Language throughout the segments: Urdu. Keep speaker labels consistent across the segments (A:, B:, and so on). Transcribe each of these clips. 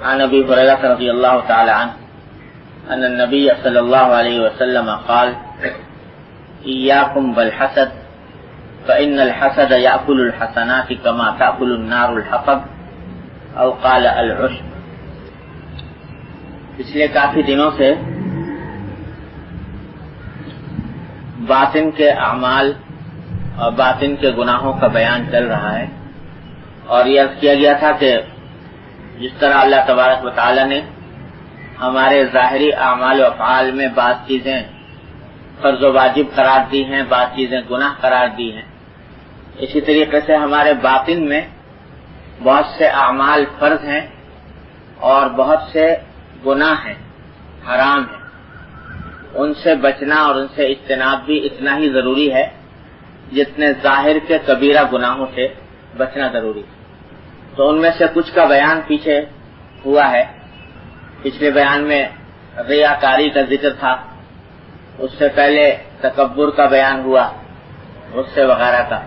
A: عن ابي هريره رضي الله تعالى عنه ان النبي صلى الله عليه وسلم قال اياكم بالحسد فان الحسد ياكل الحسنات كما تاكل النار الحطب او قال العشب. پچھلے کافی دنوں سے باطن کے اعمال اور باطن کے گناہوں کا بیان چل رہا ہے، اور یہ عرض کیا گیا تھا کہ جس طرح اللہ تبارک و تعالی نے ہمارے ظاہری اعمال و افعال میں بعض چیزیں فرض و واجب قرار دی ہیں، بعض چیزیں گناہ قرار دی ہیں، اسی طریقے سے ہمارے باطن میں بہت سے اعمال فرض ہیں اور بہت سے گناہ ہیں، حرام ہیں. ان سے بچنا اور ان سے اجتناب بھی اتنا ہی ضروری ہے جتنے ظاہر کے کبیرہ گناہوں سے بچنا ضروری ہے. تو ان میں سے کچھ کا بیان پیچھے ہوا ہے. پچھلے بیان میں ریاکاری کا ذکر تھا، اس سے پہلے تکبر کا بیان ہوا، غصے وغیرہ کا.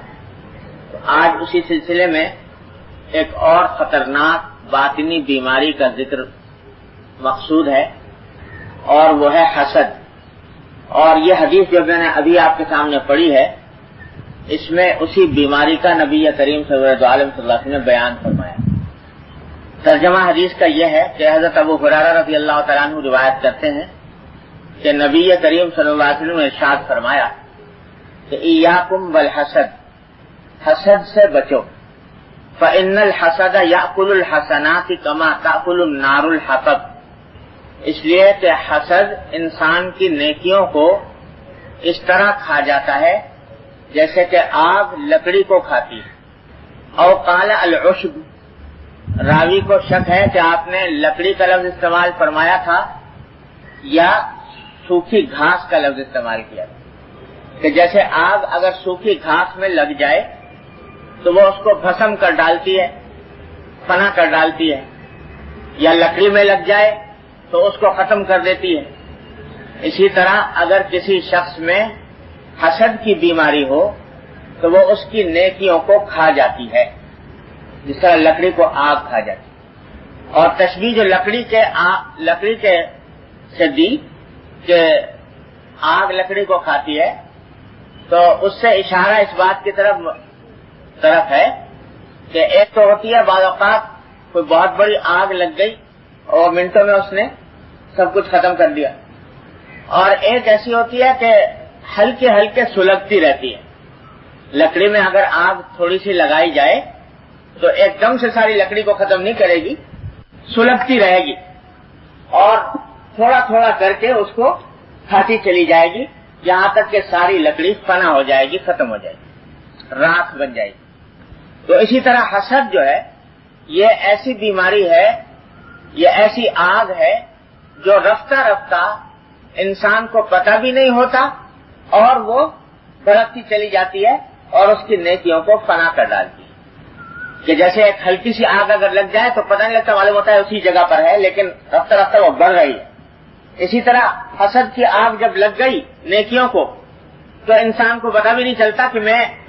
A: تو آج اسی سلسلے میں ایک اور خطرناک باطنی بیماری کا ذکر مقصود ہے، اور وہ ہے حسد. اور یہ حدیث جو میں نے ابھی آپ کے سامنے پڑھی ہے، اس میں اسی بیماری کا نبی کریم صلی اللہ علیہ وسلم نے بیان فرمایا. ترجمہ حدیث کا یہ ہے کہ حضرت ابو ہریرہ رضی اللہ تعالیٰ عنہ روایت کرتے ہیں کہ نبی کریم صلی اللہ علیہ وسلم نے ارشاد فرمایا کہ ایاکم بالحسد، حسد سے بچو، فإن الحسد یأکل الحسنات کما تأکل النار الحطب. اس لیے کہ حسد انسان کی نیکیوں کو اس طرح کھا جاتا ہے جیسے کہ آگ لکڑی کو کھاتی ہے. او قال العشب، راوی کو شک ہے کہ آپ نے لکڑی کا لفظ استعمال فرمایا تھا یا سوکھی گھاس کا لفظ استعمال کیا تھا، کہ جیسے آگ اگر سوکھی گھاس میں لگ جائے تو وہ اس کو بھسم کر ڈالتی ہے، فنا کر ڈالتی ہے، یا لکڑی میں لگ جائے تو اس کو ختم کر دیتی ہے. اسی طرح اگر کسی شخص میں حسد کی بیماری ہو تو وہ اس کی نیکیوں کو کھا جاتی ہے، جس طرح لکڑی کو آگ کھا جاتی ہے. اور تشبیہ جو لکڑی کے سے دی کہ آگ لکڑی کو کھاتی ہے، تو اس سے اشارہ اس بات کی طرف ہے کہ ایک تو ہوتی ہے بعض اوقات کوئی بہت بڑی آگ لگ گئی اور منٹوں میں اس نے سب کچھ ختم کر دیا، اور ایک ایسی ہوتی ہے کہ ہلکے ہلکے سلگتی رہتی ہے. لکڑی میں اگر آگ تھوڑی سی لگائی جائے تو ایک دم سے ساری لکڑی کو ختم نہیں کرے گی، سلگتی رہے گی اور تھوڑا تھوڑا کر کے اس کو کھاتی چلی جائے گی یہاں تک کہ ساری لکڑی فنا ہو جائے گی، ختم ہو جائے گی، راکھ بن جائے گی. تو اسی طرح حسد جو ہے یہ ایسی بیماری ہے، یہ ایسی آگ ہے جو رفتہ رفتہ انسان کو پتہ بھی نہیں ہوتا اور وہ بھڑکتی چلی جاتی ہے اور اس کی نیکیوں کو فنا کر ڈالتی ہے. کہ جیسے ایک ہلکی سی آگ اگر لگ جائے تو پتہ نہیں لگتا، معلوم ہوتا ہے اسی جگہ پر ہے، لیکن رفتہ رفتہ وہ بڑھ رہی ہے. اسی طرح حسد کی آگ جب لگ گئی نیکیوں کو تو انسان کو پتہ بھی نہیں چلتا کہ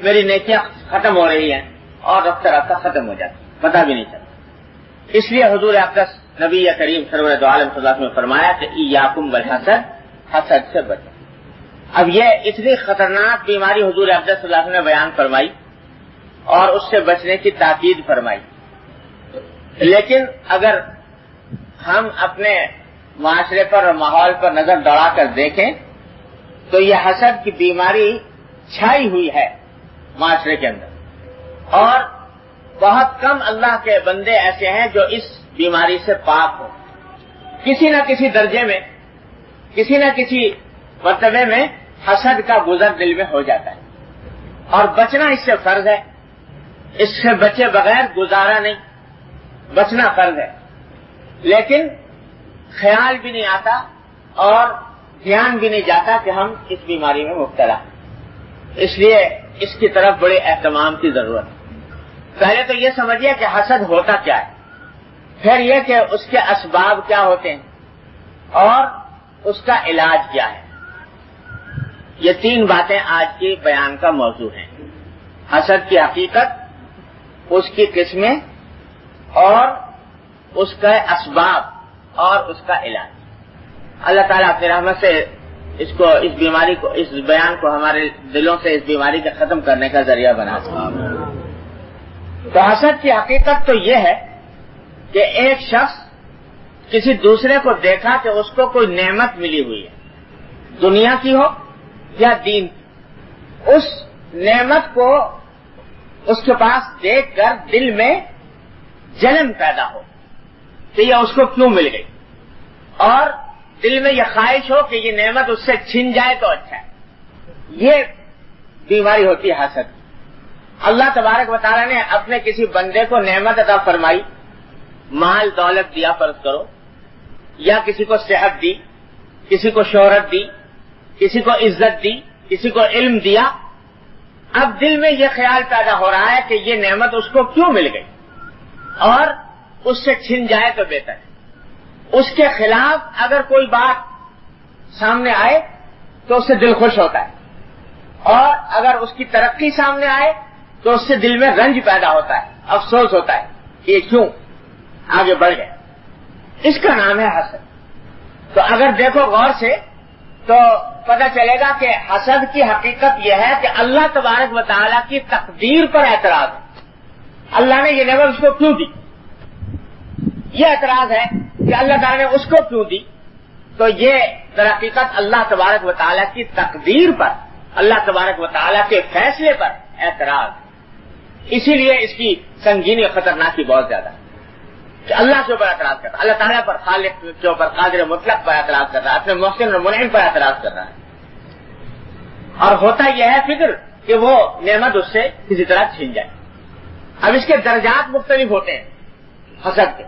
A: میری نیکیاں ختم ہو رہی ہیں، اور رفتہ رفتہ ختم ہو جاتی، پتہ بھی نہیں چلتا. اس لیے حضور اقدس نبی کریم سرور دو عالم صلی اللہ علیہ وسلم نے فرمایا کہ ایاکم بالحسد، حسد سے بچو. اب یہ اتنی خطرناک بیماری حضور اقدس صلی اللہ علیہ وسلم نے بیان فرمائی اور اس سے بچنے کی تاکید فرمائی. لیکن اگر ہم اپنے معاشرے پر اور ماحول پر نظر دوڑا کر دیکھیں تو یہ حسد کی بیماری چھائی ہوئی ہے معاشرے کے اندر، اور بہت کم اللہ کے بندے ایسے ہیں جو اس بیماری سے پاک ہو. کسی نہ کسی درجے میں، کسی نہ کسی مرتبے میں حسد کا گزر دل میں ہو جاتا ہے، اور بچنا اس سے فرض ہے. اس سے بچے بغیر گزارا نہیں، بچنا فرض ہے. لیکن خیال بھی نہیں آتا اور دھیان بھی نہیں جاتا کہ ہم اس بیماری میں مبتلا ہیں. اس لیے اس کی طرف بڑے اہتمام کی ضرورت ہے. پہلے تو یہ سمجھیے کہ حسد ہوتا کیا ہے، پھر یہ کہ اس کے اسباب کیا ہوتے ہیں اور اس کا علاج کیا ہے. یہ تین باتیں آج کی بیان کا موضوع ہیں: حسد کی حقیقت، اس کی قسمیں اور اس کا اسباب اور اس کا علاج. اللہ تعالیٰ اپنی رحمت سے اس بیماری کو، اس بیان کو ہمارے دلوں سے اس بیماری کے ختم کرنے کا ذریعہ بنا دے. تو حسد کی حقیقت تو یہ ہے کہ ایک شخص کسی دوسرے کو دیکھا کہ اس کو کوئی نعمت ملی ہوئی ہے، دنیا کی ہو یا دین کی، اس نعمت کو اس کے پاس دیکھ کر دل میں جلن پیدا ہو کہ یہ اس کو کیوں مل گئی، اور دل میں یہ خواہش ہو کہ یہ نعمت اس سے چھن جائے تو اچھا ہے. یہ بیماری ہوتی ہے حسد. اللہ تبارک و تعالیٰ نے اپنے کسی بندے کو نعمت عطا فرمائی، مال دولت دیا فرض کرو، یا کسی کو صحت دی، کسی کو شہرت دی، کسی کو عزت دی، کسی کو علم دیا. اب دل میں یہ خیال پیدا ہو رہا ہے کہ یہ نعمت اس کو کیوں مل گئی اور اس سے چھن جائے تو بہتر ہے. اس کے خلاف اگر کوئی بات سامنے آئے تو اس سے دل خوش ہوتا ہے، اور اگر اس کی ترقی سامنے آئے تو اس سے دل میں رنج پیدا ہوتا ہے، افسوس ہوتا ہے کہ یہ کیوں آگے بڑھ گئے. اس کا نام ہے حسد. تو اگر دیکھو غور سے تو پتہ چلے گا کہ حسد کی حقیقت یہ ہے کہ اللہ تبارک و تعالیٰ کی تقدیر پر اعتراض ہے. اللہ نے یہ نعمت اس کو کیوں دی، یہ اعتراض ہے کہ اللہ تعالیٰ نے اس کو کیوں دی. تو یہ در حقیقت اللہ تبارک و تعالیٰ کی تقدیر پر، اللہ تبارک و تعالیٰ کے فیصلے پر اعتراض ہے. اسی لیے اس کی سنگینی اور خطرناکی بہت زیادہ ہے کہ اللہ کے اوپر اعتراض کرتا ہے، اللہ تعالیٰ پر، خالق کے اوپر، قادر مطلق پر اعتراض کر رہا ہے، اپنے محسن اور منعم پر اعتراض کر رہا ہے. اور ہوتا یہ ہے فکر کہ وہ نعمت اس سے کسی طرح چھین جائے. اب اس کے درجات مختلف ہوتے ہیں حسد کے،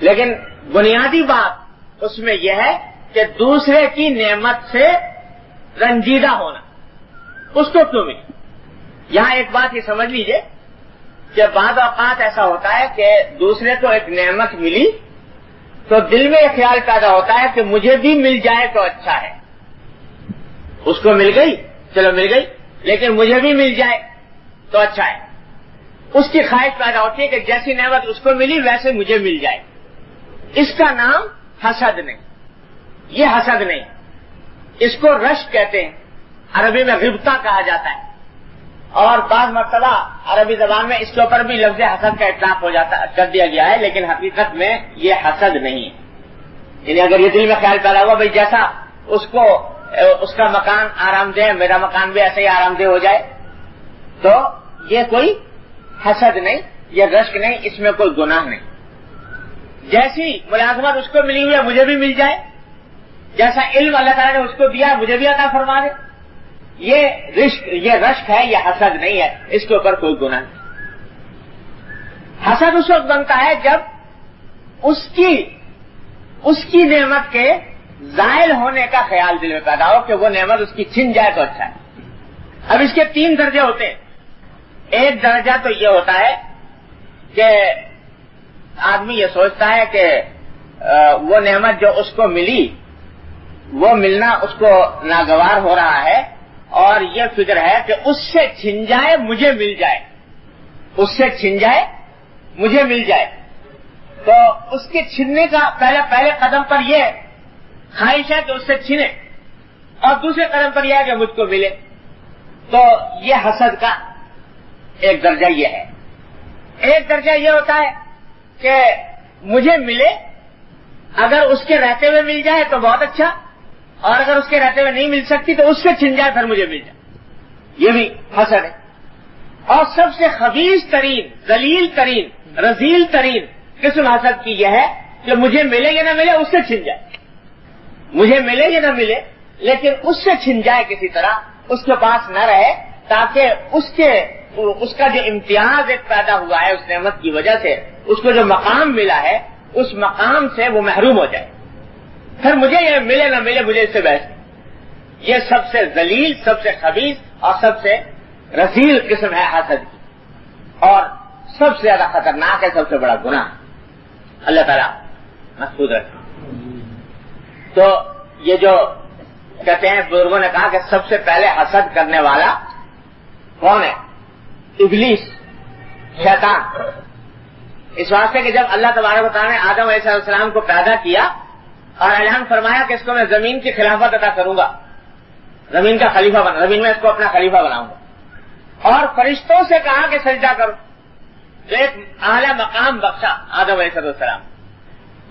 A: لیکن بنیادی بات اس میں یہ ہے کہ دوسرے کی نعمت سے رنجیدہ ہونا، اس کو کیوں ملی. یہاں ایک بات یہ سمجھ لیجئے کہ بعض اوقات ایسا ہوتا ہے کہ دوسرے کو ایک نعمت ملی تو دل میں یہ خیال پیدا ہوتا ہے کہ مجھے بھی مل جائے تو اچھا ہے. اس کو مل گئی، چلو مل گئی، لیکن مجھے بھی مل جائے تو اچھا ہے. اس کی خواہش پیدا ہوتی ہے کہ جیسی نعمت اس کو ملی ویسے مجھے مل جائے. اس کا نام حسد نہیں، یہ حسد نہیں، اس کو رشک کہتے ہیں. عربی میں غبطہ کہا جاتا ہے، اور بعض مرتبہ عربی زبان میں اس کے اوپر بھی لفظ حسد کا اطلاق ہو جاتا کر دیا گیا ہے، لیکن حقیقت میں یہ حسد نہیں ہے. یعنی اگر یہ دل میں خیال پیدا ہوا بھائی جیسا اس کا مکان آرام دہ، میرا مکان بھی ایسے ہی آرام دہ ہو جائے، تو یہ کوئی حسد نہیں، یہ رشک نہیں، اس میں کوئی گناہ نہیں. جیسی ملازمت اس کو ملی ہوئی ہے مجھے بھی مل جائے، جیسا علم اللہ تعالیٰ نے اس کو دیا مجھے بھی عطا فرما دے، یہ رشک ہے، یہ حسد نہیں ہے، اس کے اوپر کوئی گناہ نہیں. حسد اس وقت بنتا ہے جب اس کی نعمت کے زائل ہونے کا خیال دل میں پیدا ہو کہ وہ نعمت اس کی چھن جائے تو اچھا ہے. اب اس کے 3 درجے ہوتے ہیں. ایک درجہ تو یہ ہوتا ہے کہ آدمی یہ سوچتا ہے کہ وہ نعمت جو اس کو ملی وہ ملنا اس کو ناگوار ہو رہا ہے، اور یہ فکر ہے کہ اس سے چھن جائے مجھے مل جائے، اس سے چھن جائے مجھے مل جائے. تو اس کے چھننے کا پہلے قدم پر یہ خواہش ہے کہ اس سے چھنے، اور دوسرے قدم پر یہ ہے کہ مجھ کو ملے. تو یہ حسد کا ایک درجہ یہ ہے. ایک درجہ یہ ہوتا ہے کہ مجھے ملے، اگر اس کے رہتے ہوئے مل جائے تو بہت اچھا، اور اگر اس کے رہتے ہوئے نہیں مل سکتی تو اس سے چھن جائے پھر مجھے مل جائے. یہ بھی حسد ہے. اور سب سے خبیث ترین، ذلیل ترین، رذیل ترین قسم حسد کی یہ ہے کہ مجھے ملے یا نہ ملے اس سے چھن جائے. مجھے ملے یا نہ ملے لیکن اس سے چھن جائے کسی طرح، اس کے پاس نہ رہے، تاکہ اس کا جو امتیاز ایک پیدا ہوا ہے اس نعمت کی وجہ سے، اس کو جو مقام ملا ہے اس مقام سے وہ محروم ہو جائے. پھر مجھے یہ ملے نہ ملے مجھے اس سے بحث. یہ سب سے ذلیل، سب سے خبیث اور سب سے رذیل قسم ہے حسد کی، اور سب سے زیادہ خطرناک ہے، سب سے بڑا گناہ. اللہ تعالیٰ محفوظ رکھے. تو یہ جو کہتے ہیں بزرگوں نے کہا کہ سب سے پہلے حسد کرنے والا کون ہے؟ ابلیس، شیطان. اس واسطے کہ جب اللہ تبارک و تعالیٰ نے آدم علیہ السلام کو پیدا کیا اور اعلان فرمایا کہ اس کو میں زمین کی خلافت عطا کروں گا، زمین کا خلیفہ بنا، زمین میں اس کو اپنا خلیفہ بناؤں گا، اور فرشتوں سے کہا کہ سجدہ کرو، تو ایک اعلیٰ مقام بخشا آدم علیہ السلام.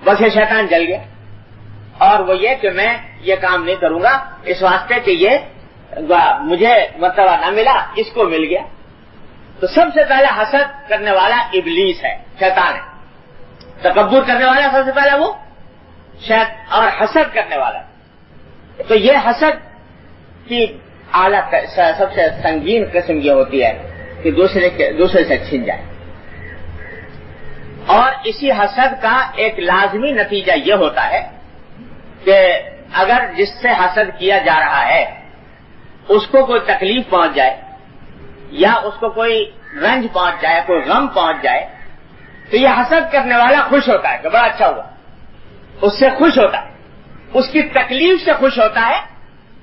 A: بس یہ شیطان جل گیا، اور وہ یہ کہ میں یہ کام نہیں کروں گا، اس واسطے کہ یہ مجھے مرتبہ نہ ملا، اس کو مل گیا. تو سب سے پہلے حسد کرنے والا ابلیس ہے، شیطان ہے. تکبر کرنے والا سب سے پہلے وہ اور حسد کرنے والا. تو یہ حسد کی اعلیٰ سب سے سنگین قسم یہ ہوتی ہے کہ دوسرے سے چھن جائے. اور اسی حسد کا ایک لازمی نتیجہ یہ ہوتا ہے کہ اگر جس سے حسد کیا جا رہا ہے اس کو کوئی تکلیف پہنچ جائے یا اس کو کوئی رنج پہنچ جائے، کوئی غم پہنچ جائے، تو یہ حسد کرنے والا خوش ہوتا ہے کہ بڑا اچھا ہوا، اس سے خوش ہوتا ہے، اس کی تکلیف سے خوش ہوتا ہے،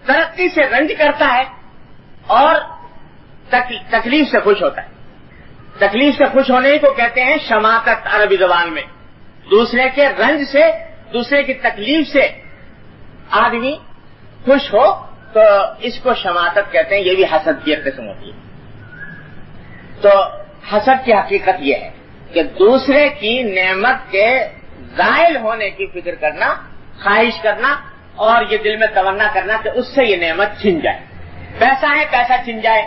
A: ترقی سے رنج کرتا ہے اور تکلیف سے خوش ہوتا ہے. تکلیف سے خوش ہونے کو کہتے ہیں شماتت عربی زبان میں. دوسرے کے رنج سے، دوسرے کی تکلیف سے آدمی خوش ہو تو اس کو شماتت کہتے ہیں. یہ بھی حسد کی ایک قسم ہوتی ہے. تو حسد کی حقیقت یہ ہے کہ دوسرے کی نعمت کے زائل ہونے کی فکر کرنا، خواہش کرنا اور یہ دل میں تمنا کرنا کہ اس سے یہ نعمت چھن جائے. پیسہ ہے پیسہ چھن جائے،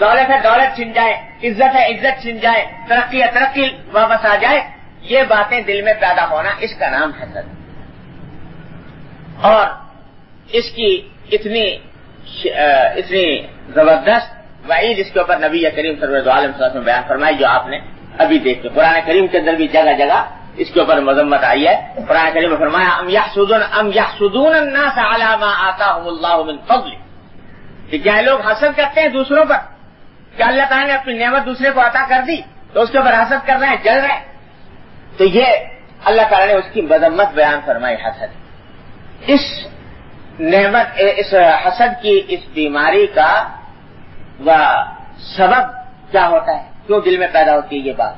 A: دولت ہے دولت چھن جائے، عزت ہے عزت چھن جائے، ترقی ہے ترقی واپس آ جائے. یہ باتیں دل میں پیدا ہونا، اس کا نام حسد. اور اس کی اتنی زبردست وعید اس کے اوپر نبی کریم صلی اللہ علیہ وسلم نے بیان فرمائی جو آپ نے ابھی دیکھتے. قرآن کریم کے اندر بھی جگہ جگہ اس کے اوپر مذمت آئی ہے. قرآن کریم نے فرمایا ام یحسدون الناس علی ما آتاهم اللہ من فضل، کہ کیا لوگ حسد کرتے ہیں دوسروں پر، کہ اللہ تعالیٰ نے اپنی نعمت دوسرے کو عطا کر دی تو اس کے اوپر حسد کر رہے ہیں، جل رہے ہیں. تو یہ اللہ تعالیٰ نے اس کی مذمت بیان فرمائی حسد. اس نعمت، اس حسد کی اس بیماری کا سبب کیا ہوتا ہے، کیوں دل میں پیدا ہوتی ہے یہ بات؟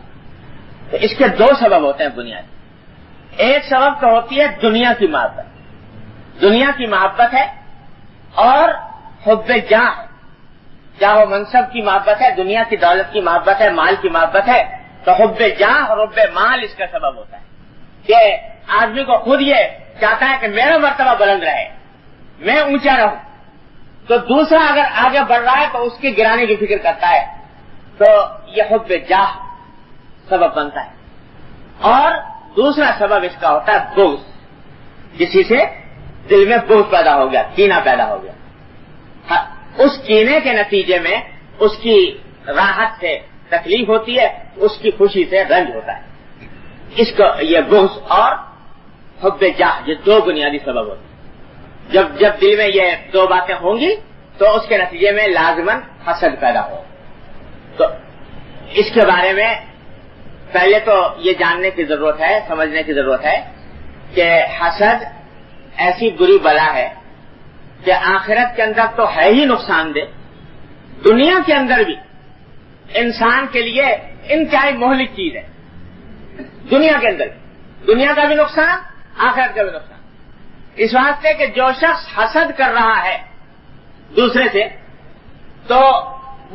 A: تو اس کے دو سبب ہوتے ہیں بنیادی. ایک سبب تو ہوتی ہے دنیا کی محبت، دنیا کی محبت ہے اور حب جاہ، جاہ و منصب کی محبت ہے، دنیا کی دولت کی محبت ہے، مال کی محبت ہے. تو حب جاہ اور حب مال اس کا سبب ہوتا ہے کہ آدمی کو خود یہ چاہتا ہے کہ میرا مرتبہ بلند رہے، میں اونچا رہوں. تو دوسرا اگر آگے بڑھ رہا ہے تو اس کی گرانے کی فکر کرتا ہے. تو یہ حب جاہ سبب بنتا ہے. اور دوسرا سبب اس کا ہوتا ہے بغض، کسی سے دل میں بغض پیدا ہو گیا، کینہ پیدا ہو گیا. اس کینے کے نتیجے میں اس کی راحت سے تکلیف ہوتی ہے، اس کی خوشی سے رنج ہوتا ہے. اس کو یہ بغض اور حب جاہ یہ دو بنیادی سبب ہوتے ہیں. جب دل میں یہ دو باتیں ہوں گی تو اس کے نتیجے میں لازماً حسد پیدا ہو. تو اس کے بارے میں پہلے تو یہ جاننے کی ضرورت ہے، سمجھنے کی ضرورت ہے کہ حسد ایسی بری بلا ہے کہ آخرت کے اندر تو ہے ہی نقصان دہ، دنیا کے اندر بھی انسان کے لیے انتہائی مہلک چیز ہے. دنیا کے اندر دنیا کا بھی نقصان، آخرت کا بھی نقصان. اس واسطے کہ جو شخص حسد کر رہا ہے دوسرے سے تو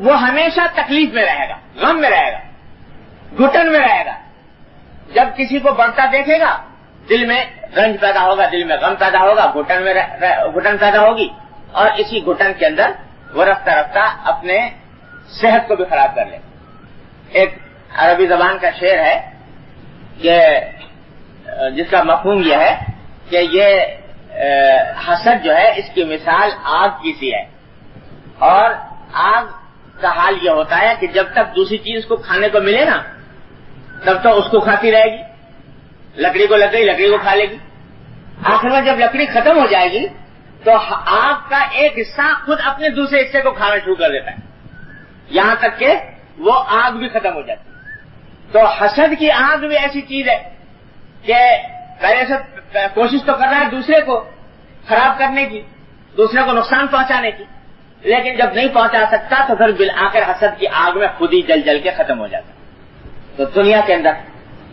A: وہ ہمیشہ تکلیف میں رہے گا، غم میں رہے گا، گھٹن میں رہے گا. جب کسی کو بڑھتا دیکھے گا دل میں رنج پیدا ہوگا، دل میں غم پیدا ہوگا، گھٹن پیدا ہوگی، اور اسی گھٹن کے اندر وہ رفتہ رفتہ اپنے صحت کو بھی خراب کر لے. ایک عربی زبان کا شعر ہے کہ جس کا مفہوم یہ ہے کہ یہ حسد جو ہے اس کی مثال آگ کی سی ہے، اور آگ کا حال یہ ہوتا ہے کہ جب تک دوسری چیز کو کھانے کو ملے نا تب تو اس کو کھاتی رہے گی. لکڑی کو لگ گئی، لکڑی کو کھا لے گی. آخر میں جب لکڑی ختم ہو جائے گی تو آگ کا ایک حصہ خود اپنے دوسرے حصے کو کھانا شروع کر دیتا ہے، یہاں تک کہ وہ آگ بھی ختم ہو جاتی ہے. تو حسد کی آگ بھی ایسی چیز ہے کہ پہلے سے کوشش تو کر رہا ہے دوسرے کو خراب کرنے کی، دوسرے کو نقصان پہنچانے کی، لیکن جب نہیں پہنچا سکتا تو پھر بالآخر حسد کی آگ میں خود ہی جل جل کے ختم ہو جاتا. تو دنیا کے اندر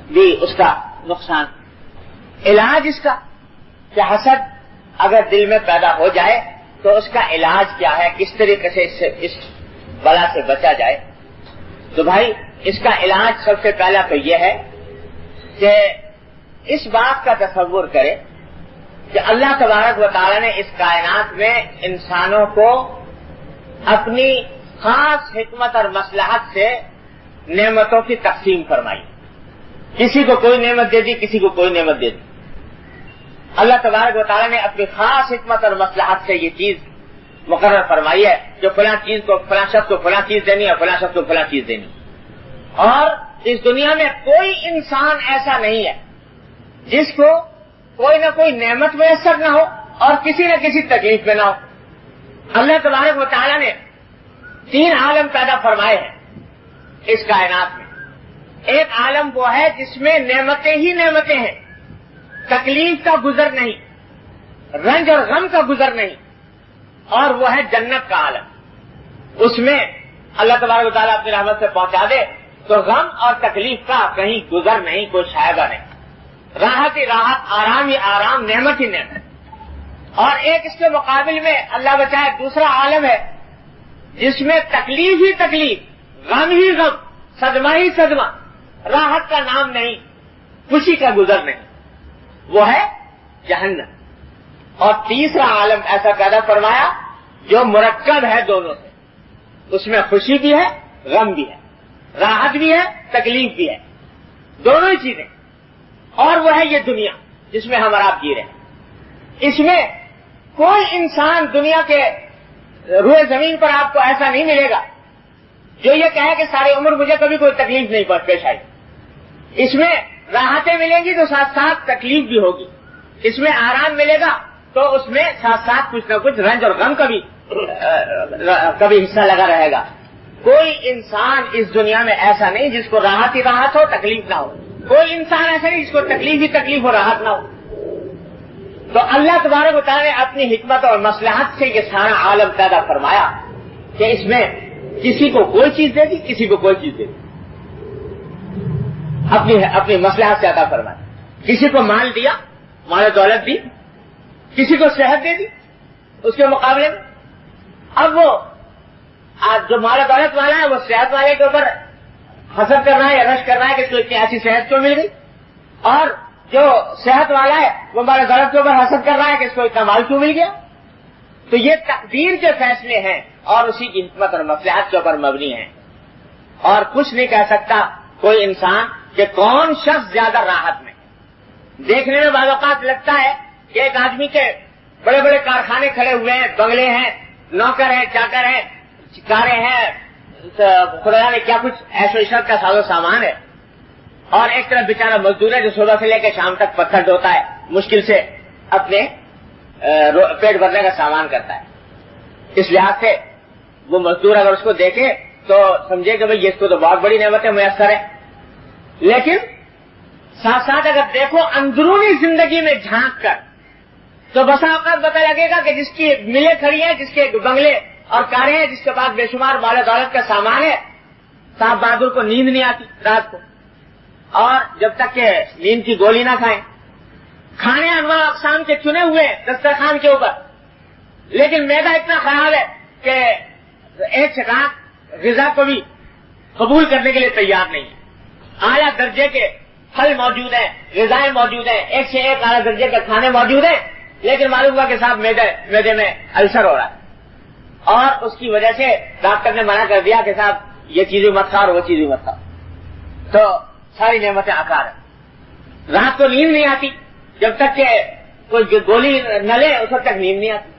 A: بھی اس کا نقصان. علاج اس کا کہ حسد اگر دل میں پیدا ہو جائے تو اس کا علاج کیا ہے, کس طریقے سے اس بلا سے بچا جائے. تو بھائی اس کا علاج سب سے پہلا تو یہ ہے کہ اس بات کا تصور کرے کہ اللہ تبارک و تعالی نے اس کائنات میں انسانوں کو اپنی خاص حکمت اور مصلحت سے نعمتوں کی تقسیم فرمائی. کسی کو کوئی نعمت دے دی, کسی کو کوئی نعمت دے دی. اللہ تبارک و تعالی نے اپنی خاص حکمت اور مصلحت سے یہ چیز مقرر فرمائی ہے جو فلاں چیز کو فلاں شخص کو فلاں چیز دینی اور فلاں شخص کو فلاں چیز دینی. اور اس دنیا میں کوئی انسان ایسا نہیں ہے جس کو کوئی نہ کوئی نعمت میسر نہ ہو اور کسی نہ کسی تکلیف میں نہ ہو. اللہ تبارک و تعالی نے 3 عالم پیدا فرمائے ہیں اس کائنات میں. ایک عالم وہ ہے جس میں نعمتیں ہی نعمتیں ہیں, تکلیف کا گزر نہیں, رنج اور غم کا گزر نہیں, اور وہ ہے جنت کا عالم. اس میں اللہ تبارک و تعالیٰ اپنی رحمت سے پہنچا دے تو غم اور تکلیف کا کہیں گزر نہیں, کوئی شائبہ نہیں, راحت ہی راحت, آرام ہی آرام, نعمت ہی نعمت. اور ایک اس کے مقابل میں اللہ بچائے دوسرا عالم ہے جس میں تکلیف ہی تکلیف, غم ہی غم, صدمہ ہی صدمہ, راحت کا نام نہیں, خوشی کا گزر نہیں, وہ ہے جہنم. اور تیسرا عالم ایسا پیدا فرمایا جو مرکب ہے دونوں سے, اس میں خوشی بھی ہے, غم بھی ہے, راحت بھی ہے, تکلیف بھی ہے, دونوں ہی چیزیں. اور وہ ہے یہ دنیا جس میں ہم اور آپ جی رہے ہیں. اس میں کوئی انسان دنیا کے روئے زمین پر آپ کو ایسا نہیں ملے گا جو یہ کہے کہ ساری عمر مجھے کبھی کوئی تکلیف نہیں پیش آئی. اس میں راحتیں ملیں گی تو ساتھ ساتھ تکلیف بھی ہوگی. اس میں آرام ملے گا تو اس میں ساتھ ساتھ کچھ نہ کچھ رنج اور غم کبھی حصہ لگا رہے گا. کوئی انسان اس دنیا میں ایسا نہیں جس کو راحت ہی راحت ہو, تکلیف نہ ہو. کوئی انسان ایسا نہیں جس کو تکلیف ہی تکلیف ہو, راحت نہ ہو. تو اللہ تبارک و تعالی نے اپنی حکمت اور مصلحت سے یہ سارا عالم پیدا فرمایا کہ اس میں کسی کو کوئی چیز دے دی, کسی کو کوئی چیز دے دی, اپنی مصلحت سے عطا فرمایا. کسی کو مال دیا, مال دولت دی, کسی کو صحت دے دی. اس کے مقابلے میں اب وہ جو مال دولت والا ہے وہ صحت والے کے اوپر حسد کر رہا ہے یا رش کر رہا ہے کہ اس کو اتنی ایسی صحت کیوں مل گئی, اور جو صحت والا ہے وہ مال دولت کے اوپر حسد کر رہا ہے کہ اس کو اتنا مال کیوں مل گیا. تو یہ تقدیر کے فیصلے ہیں اور اسی کی حکمت اور مصلحت کے اوپر مبنی ہیں. اور کچھ نہیں کہہ سکتا کوئی انسان کہ کون شخص زیادہ راحت میں. دیکھنے میں بعض اوقات لگتا ہے کہ ایک آدمی کے بڑے بڑے کارخانے کھڑے ہوئے ہیں, بنگلے ہیں, نوکر ہیں, چاکر ہیں, کاریں ہیں, خدا نے کیا کچھ ایسو عشرت کا ساز و سامان ہے, اور ایک طرف بیچارہ مزدور ہے جو صبح سے لے کے شام تک پتھر ڈھوتا ہے, مشکل سے اپنے پیٹ بھرنے کا سامان کرتا ہے. اس لحاظ سے وہ مزدور اگر اس کو دیکھے تو سمجھے کہ بھئی اس کو تو بہت بڑی نعمتیں میسر ہے. لیکن ساتھ ساتھ اگر دیکھو اندرونی زندگی میں جھانک کر تو بسا اوقات پتہ لگے گا کہ جس کی ملیں کھڑی ہیں, جس کے بنگلے اور کاریں ہیں, جس کے پاس بے شمار مال دولت کا سامان ہے, صاحب بہادر کو نیند نہیں آتی رات کو, اور جب تک کہ نیند کی گولی نہ کھائیں. کھانے انواع اقسام کے چنے ہوئے دسترخوان کے اوپر, لیکن معدہ اتنا خراب ہے کہ ایک سیکنڈ غذا کو بھی قبول کرنے کے لیے تیار نہیں ہے. اعلیٰ درجے کے پھل موجود ہیں, غذائیں موجود ہیں, ایک سے ایک اعلیٰ درجے کے کھانے موجود ہیں, لیکن معلوم ہوا کہ صاحب معدے میں السر ہو رہا ہے, اور اس کی وجہ سے ڈاکٹر نے منع کر دیا کہ صاحب یہ چیزیں مت کھاؤ, وہ چیزیں مت کھاؤ. تو ساری نعمتیں آکار ہیں. رات کو نیند نہیں آتی, جب تک کہ کوئی گولی نہ لے اس وقت تک نیند نہیں آتی.